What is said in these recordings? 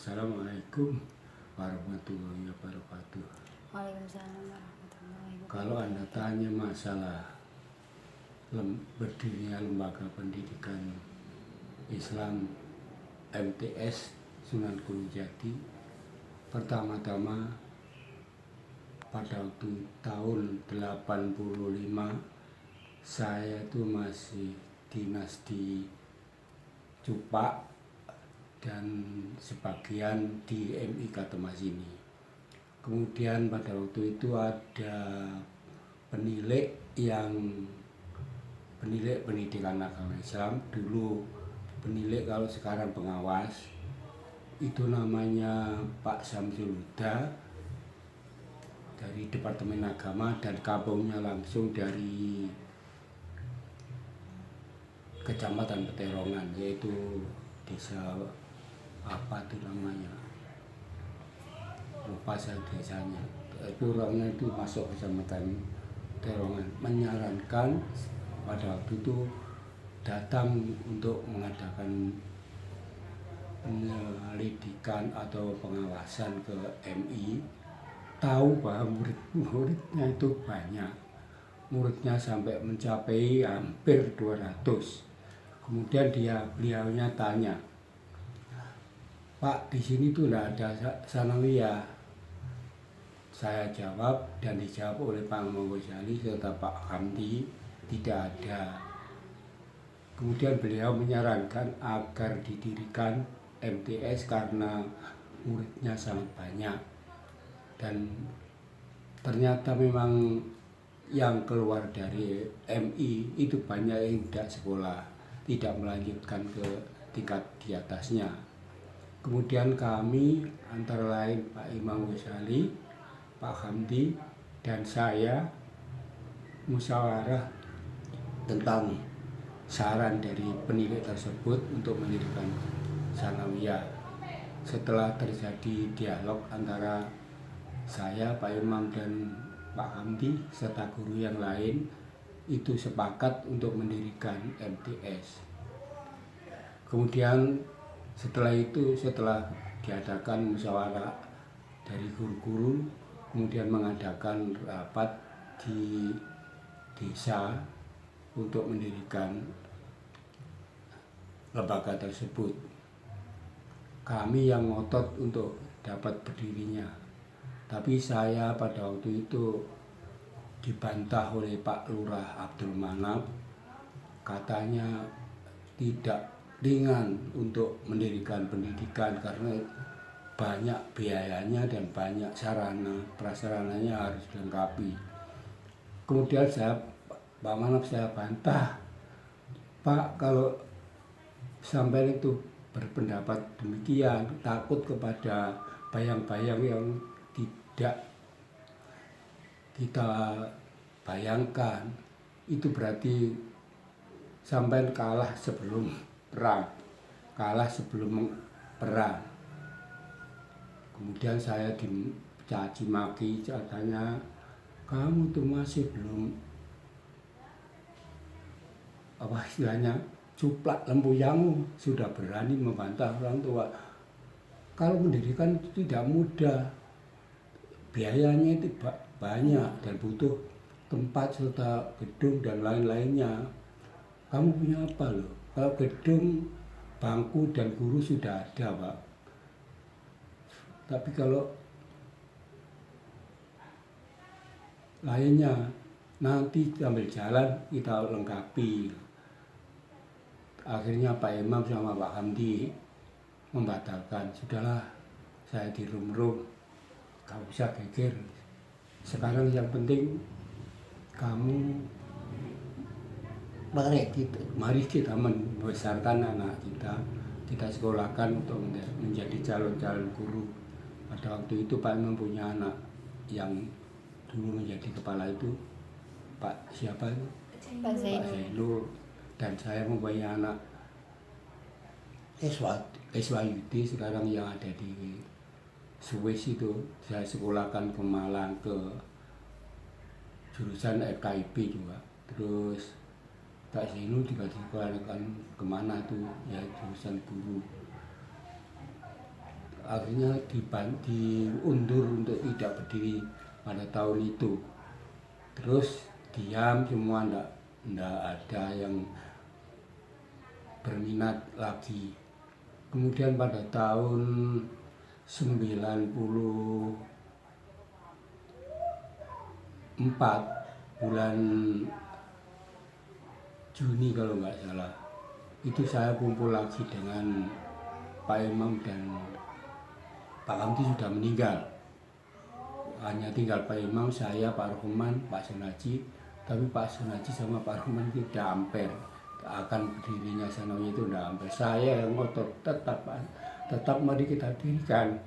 Assalamualaikum warahmatullahi wabarakatuh. Waalaikumsalam warahmatullahi Kalau wabarakatuh. Anda tanya masalah berdirinya lembaga pendidikan Islam MTS Sunan Gunung Jati, pertama-tama pada waktu tahun 85 saya itu masih dinas di Cupak dan sebagian di MIK Temasini. Kemudian pada waktu itu ada penilik pendidikan agama Islam, dulu penilik, kalau sekarang pengawas, itu namanya Pak Samsul Huda dari Departemen Agama, dan kampungnya langsung dari Kecamatan Peterongan, yaitu desa apa itu namanya, lupa saya desanya, itu orangnya itu masuk Kecamatan Peterongan, menyarankan pada waktu itu datang untuk mengadakan penyelidikan atau pengawasan ke MI, tahu bahwa murid-muridnya itu banyak, muridnya sampai mencapai hampir 200. Kemudian beliaunya tanya, "Pak, di sini tuh tidak ada sanawiyah." Saya jawab dan dijawab oleh Pak Imam Ghazali serta Pak Hamdi, tidak ada. Kemudian beliau menyarankan agar didirikan MTS karena muridnya sangat banyak, dan ternyata memang yang keluar dari MI itu banyak yang tidak sekolah, tidak melanjutkan ke tingkat di atasnya. Kemudian kami antara lain Pak Imam Ghazali, Pak Hamdi, dan saya musyawarah tentang saran dari penilik tersebut untuk mendirikan sanawiyah. Setelah terjadi dialog antara saya, Pak Imam, dan Pak Hamdi serta guru yang lain, itu sepakat untuk mendirikan MTS. Kemudian setelah diadakan musyawarah dari guru-guru, kemudian mengadakan rapat di desa untuk mendirikan lembaga tersebut. Kami yang ngotot untuk dapat berdirinya, tapi saya pada waktu itu dibantah oleh Pak Lurah Abdul Manap, katanya tidak ringan untuk mendirikan pendidikan karena banyak biayanya dan banyak sarana prasarananya harus dilengkapi. Kemudian Pak Manap saya bantah, "Pak, kalau sampai itu berpendapat demikian, takut kepada bayang-bayang yang tidak kita bayangkan, itu berarti sampai kalah sebelum perang, Kemudian saya dicaci maki, katanya, "Kamu tuh masih belum apa istilahnya cuplak lempuyangmu, sudah berani membantah orang tua. Kalau mendirikan itu tidak mudah, biayanya itu banyak dan butuh tempat serta gedung dan lain-lainnya. Kamu punya apa loh? Kalau gedung, bangku dan guru sudah ada, Pak. Tapi kalau lainnya nanti sambil jalan kita lengkapi." Akhirnya Pak Imam sama Pak Hamdi membatalkan. "Sudahlah, saya di room, gak usah geger. Sekarang yang penting kamu mari kita membesarkan anak kita sekolahkan untuk menjadi calon-calon guru." Pada waktu itu Pak Imam punya anak yang dulu menjadi kepala itu, Pak siapa itu? Pak Zainul. Dan saya mempunyai anak Eswayudi sekarang yang ada di Swiss itu, saya sekolahkan ke Malang, ke jurusan FKIP juga. Terus Pak Zainul juga disekolahkan kemana tuh, ya jurusan guru. akhirnya diundur untuk tidak berdiri pada tahun itu. Terus diam semua, ndak ada yang berminat lagi. Kemudian pada tahun 94 bulan Juni kalau nggak salah, itu saya kumpul lagi dengan Pak Imam dan Pak Hamdi sudah meninggal. Hanya tinggal Pak Imam, saya, Pak Rohman, Pak Sunaji. Tapi Pak Sunaji sama Pak Rohman itu tidak amper akan berdirinya Sanawiyah, itu tidak amper. Saya yang ngotot tetap mari kita dirikan.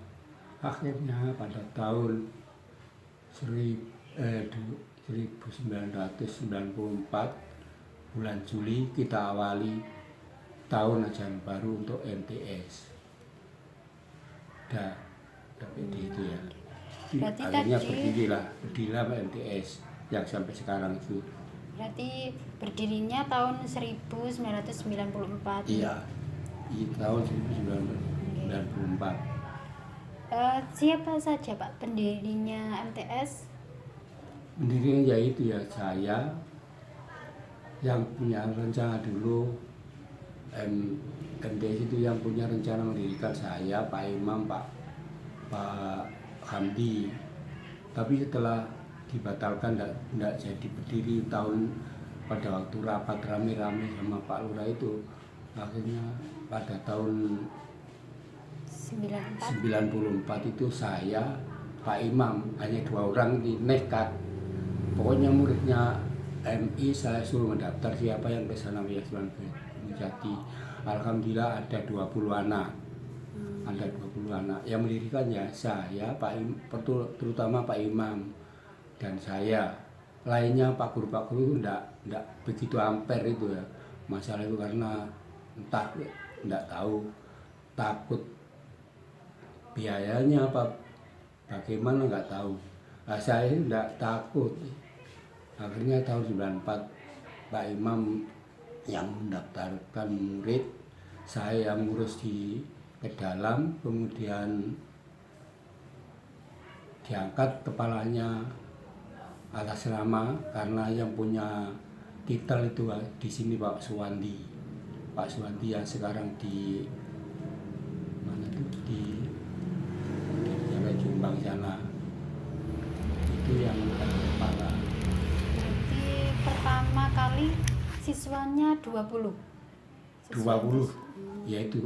Akhirnya pada tahun 1994 bulan Juli kita awali tahun ajaran baru untuk MTS. Seperti itu ya. Berarti akhirnya tadi berdirilah MTS yang sampai sekarang itu. berarti berdirinya tahun 1994. Iya, di tahun 1994. Siapa saja Pak pendirinya MTS? Pendirinya yaitu ya saya yang punya rencana dulu. MTS itu yang punya rencana mendirikan saya, Pak Imam, Pak Hamdi. Tapi setelah dibatalkan tidak jadi berdiri pada waktu rapat rame-rame sama Pak Lurah itu, akhirnya pada tahun 94 itu saya, Pak Imam, hanya 2 orang di nekat. Pokoknya muridnya MI saya suruh mendaftar siapa yang ke Sanawiyah Jati. Alhamdulillah ada 20 anak. Ada 20 anak yang mendirikan ya saya, terutama Pak Imam dan saya. Lainnya Pak Guru itu enggak begitu amper itu ya. Masalah itu karena entah enggak tahu, takut biayanya apa bagaimana enggak tahu. Nah, saya enggak takut. Akhirnya tahun 94 Pak Imam yang mendaftarkan murid, saya yang ngurus ke dalam, kemudian diangkat kepalanya atas nama, karena yang punya titel itu di sini Pak Suwandi yang sekarang di mana tuh di Jalan Jombang sana, itu yang kepala. Berarti pertama kali siswanya 20. Yaitu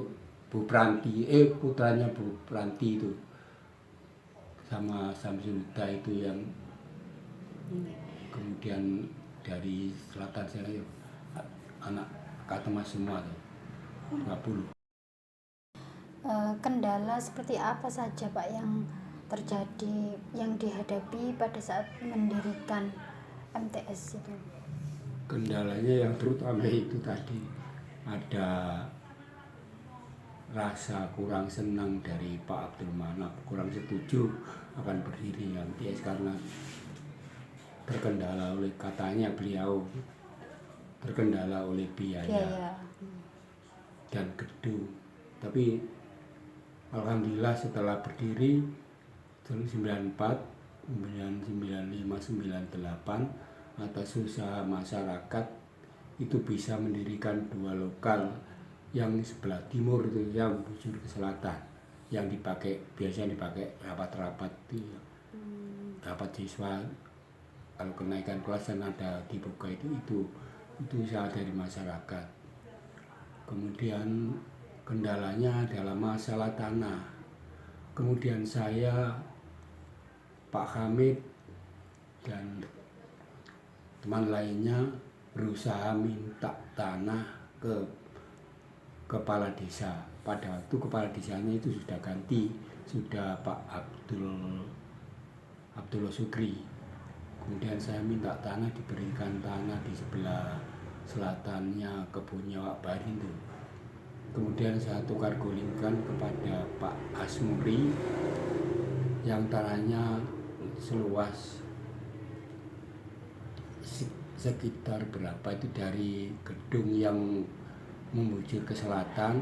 Bu Pranti, putranya Bu Pranti itu sama Samsul Huda itu yang kemudian dari selatan sana ya, anak Katemas semua tuh 20. Kendala seperti apa saja Pak yang terjadi, yang dihadapi pada saat mendirikan MTS itu? Kendalanya yang terutama itu tadi, ada rasa kurang senang dari Pak Abdul Manap, kurang setuju akan berdirinya MTS karena terkendala oleh, katanya beliau terkendala oleh biaya dan gedung. Tapi alhamdulillah setelah berdiri tahun 94, 95, 98 atas usaha masyarakat itu bisa mendirikan 2 lokal, yang sebelah timur itu yang bujur ke selatan, yang biasanya dipakai rapat-rapat rapat siswa kalau kenaikan kelas dan ada dibuka itu usaha dari masyarakat. Kemudian kendalanya adalah masalah tanah. Kemudian saya, Pak Hamid dan teman lainnya berusaha minta tanah ke kepala desa. Pada waktu kepala desanya itu sudah ganti, sudah Pak Abdullah Sukri. Kemudian saya minta tanah, diberikan tanah di sebelah selatannya kebunnya Pak Barin itu. Kemudian saya tukar gulingkan kepada Pak Asmuri yang tanahnya seluas sekitar berapa itu, dari gedung yang membujur ke selatan,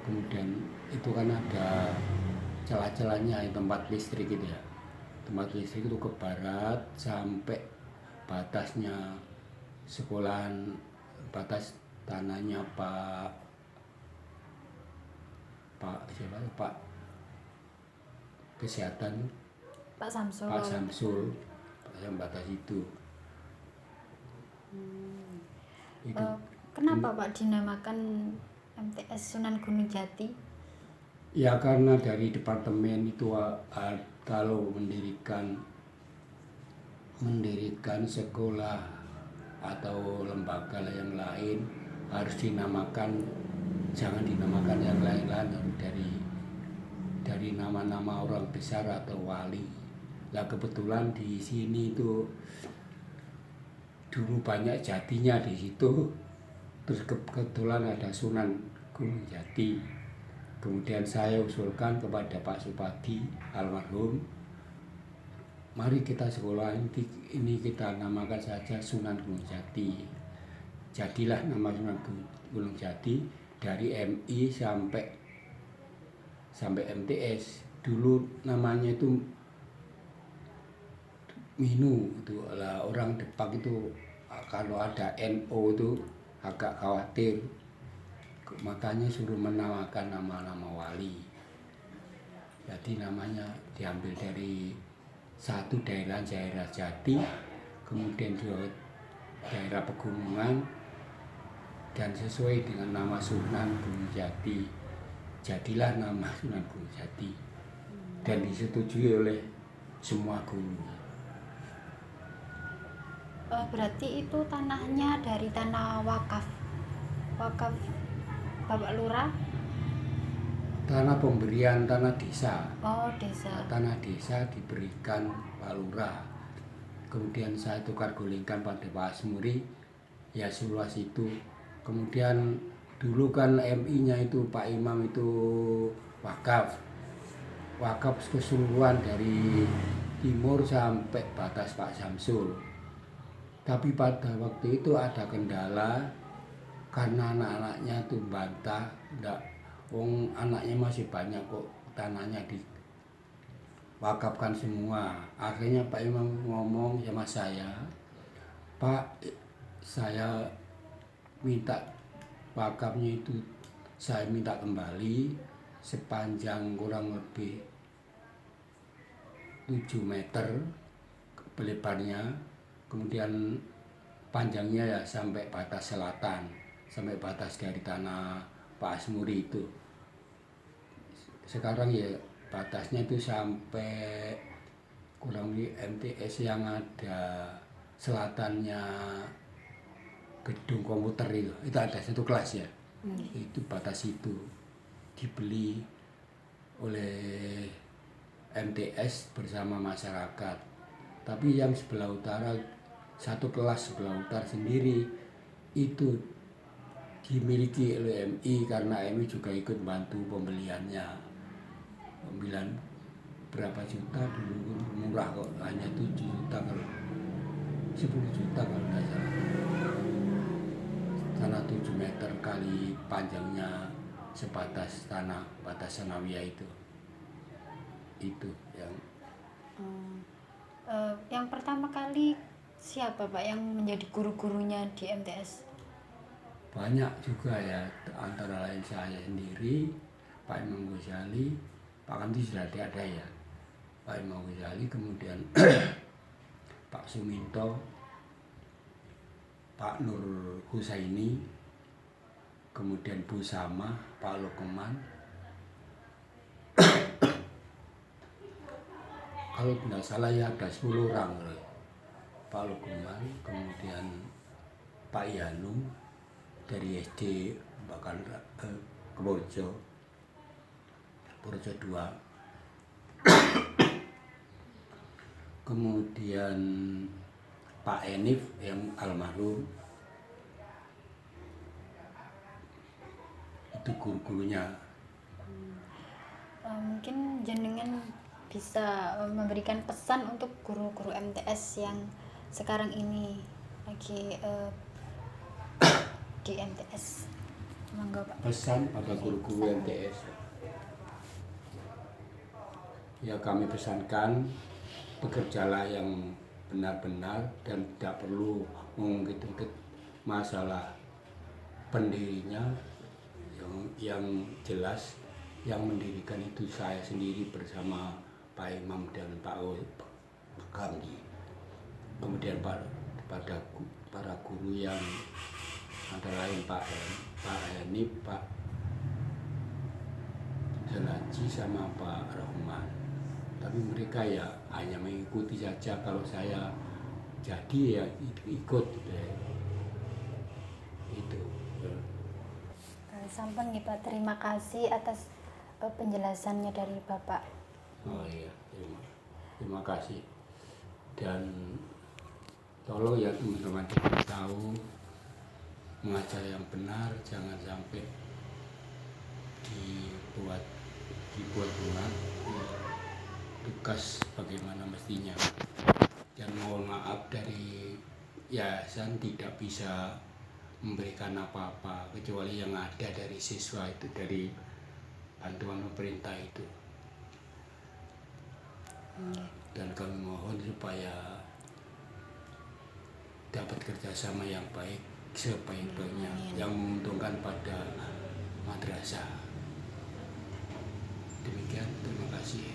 kemudian itu kan ada celah-celahnya tempat listrik itu ya. Tempat listrik itu ke barat sampai batasnya sekolahan, batas tanahnya Pak Kesehatan, Pak Samsul. Pak Samsul, yang batas itu. Itu Kenapa Pak dinamakan MTS Sunan Gunung Jati? ya karena dari departemen itu kalau mendirikan sekolah atau lembaga yang lain harus dinamakan, jangan dinamakan yang lain-lain, dari nama-nama orang besar atau wali. Nah kebetulan di sini itu dulu banyak jatinya di situ, terus kebetulan ada Sunan Gunung Jati. Kemudian saya usulkan kepada Pak Supadi almarhum, mari kita sekolah ini kita namakan saja Sunan Gunung Jati. Jadilah nama Sunan Gunung Jati dari MI sampai MTS. Dulu namanya itu Minu, itu lah orang Depak itu kalau ada NO itu agak khawatir, makanya suruh menamakan nama-nama wali. Jadi namanya diambil dari satu daerah Jati, kemudian dua daerah pegunungan, dan sesuai dengan nama Sunan Gunung Jati, jadilah nama Sunan Gunung Jati dan disetujui oleh semua guru. Berarti itu tanahnya dari tanah wakaf Bapak Lurah? Tanah pemberian, tanah desa. Oh, desa. Tanah desa diberikan Pak Lurah. Kemudian saya tukar gulingkan pada Pak Asmuri, ya seluas itu. Kemudian dulu kan MI-nya itu Pak Imam itu wakaf keseluruhan dari timur sampai batas Pak Samsul. Tapi pada waktu itu ada kendala karena anak-anaknya tuh bantah, anaknya masih banyak kok, tanahnya diwakafkan semua. Akhirnya Pak Imam ngomong sama saya, Pak, saya minta wakafnya itu saya minta kembali sepanjang kurang lebih 7 meter lebarnya, kemudian panjangnya ya sampai batas selatan, sampai batas dari tanah Pak Asmuri itu. Sekarang ya batasnya itu sampai kurang lebih MTS yang ada selatannya gedung komputer itu ada satu kelas ya. Itu batas itu dibeli oleh MTS bersama masyarakat. Tapi yang sebelah utara, satu kelas sebelah utara sendiri itu dimiliki oleh MI karena MI juga ikut bantu pembeliannya. Pembelian berapa juta dulu, murah kok, hanya 7 juta kalau 10 juta kalau tidak salah. Tanah 7 meter kali panjangnya sebatas tanah batas Sanawiyah itu yang yang pertama kali siapa Pak yang menjadi guru-gurunya di MTS? banyak juga ya, antara lain saya sendiri, Pak Imam Ghazali, Pak Kamti sudah ada ya, Pak Imam Ghazali, kemudian Pak Suminto, Pak Nur Husaini, kemudian Bu Sama, Pak Lokeman. Kalau tidak salah ya ada 10 orang, Pak Lokeman, kemudian Pak Yanu dari SD bahkan Purworejo 2, kemudian Pak Enif yang almarhum, itu guru-gurunya. Mungkin jenengan bisa memberikan pesan untuk guru-guru MTS yang sekarang ini lagi di MTS. Monggo Pak. Pesan pada guru-guru MTS, Ya kami pesankan bekerjalah yang benar-benar dan tidak perlu mengungkit-ungkit masalah pendirinya, yang jelas yang mendirikan itu saya sendiri bersama Pak Imam dan Pak Hamdi. Kemudian pada para guru yang antara lain Pak Heni, Pak Selaji sama Pak Rahman. Tapi mereka ya hanya mengikuti saja, kalau saya jadi ya ikut itu. Sampun nggih Pak, terima kasih atas penjelasannya dari Bapak. Oh iya, terima kasih. Dan tolong ya teman-teman tahu mengajar yang benar, jangan sampai dibuat tugas bagaimana mestinya. Dan mohon maaf dari yayasan tidak bisa memberikan apa-apa kecuali yang ada dari siswa itu, dari bantuan pemerintah itu. Dan kami mohon supaya dapat kerjasama yang baik, sebaik-baiknya, yang menguntungkan pada madrasah. Demikian, terima kasih.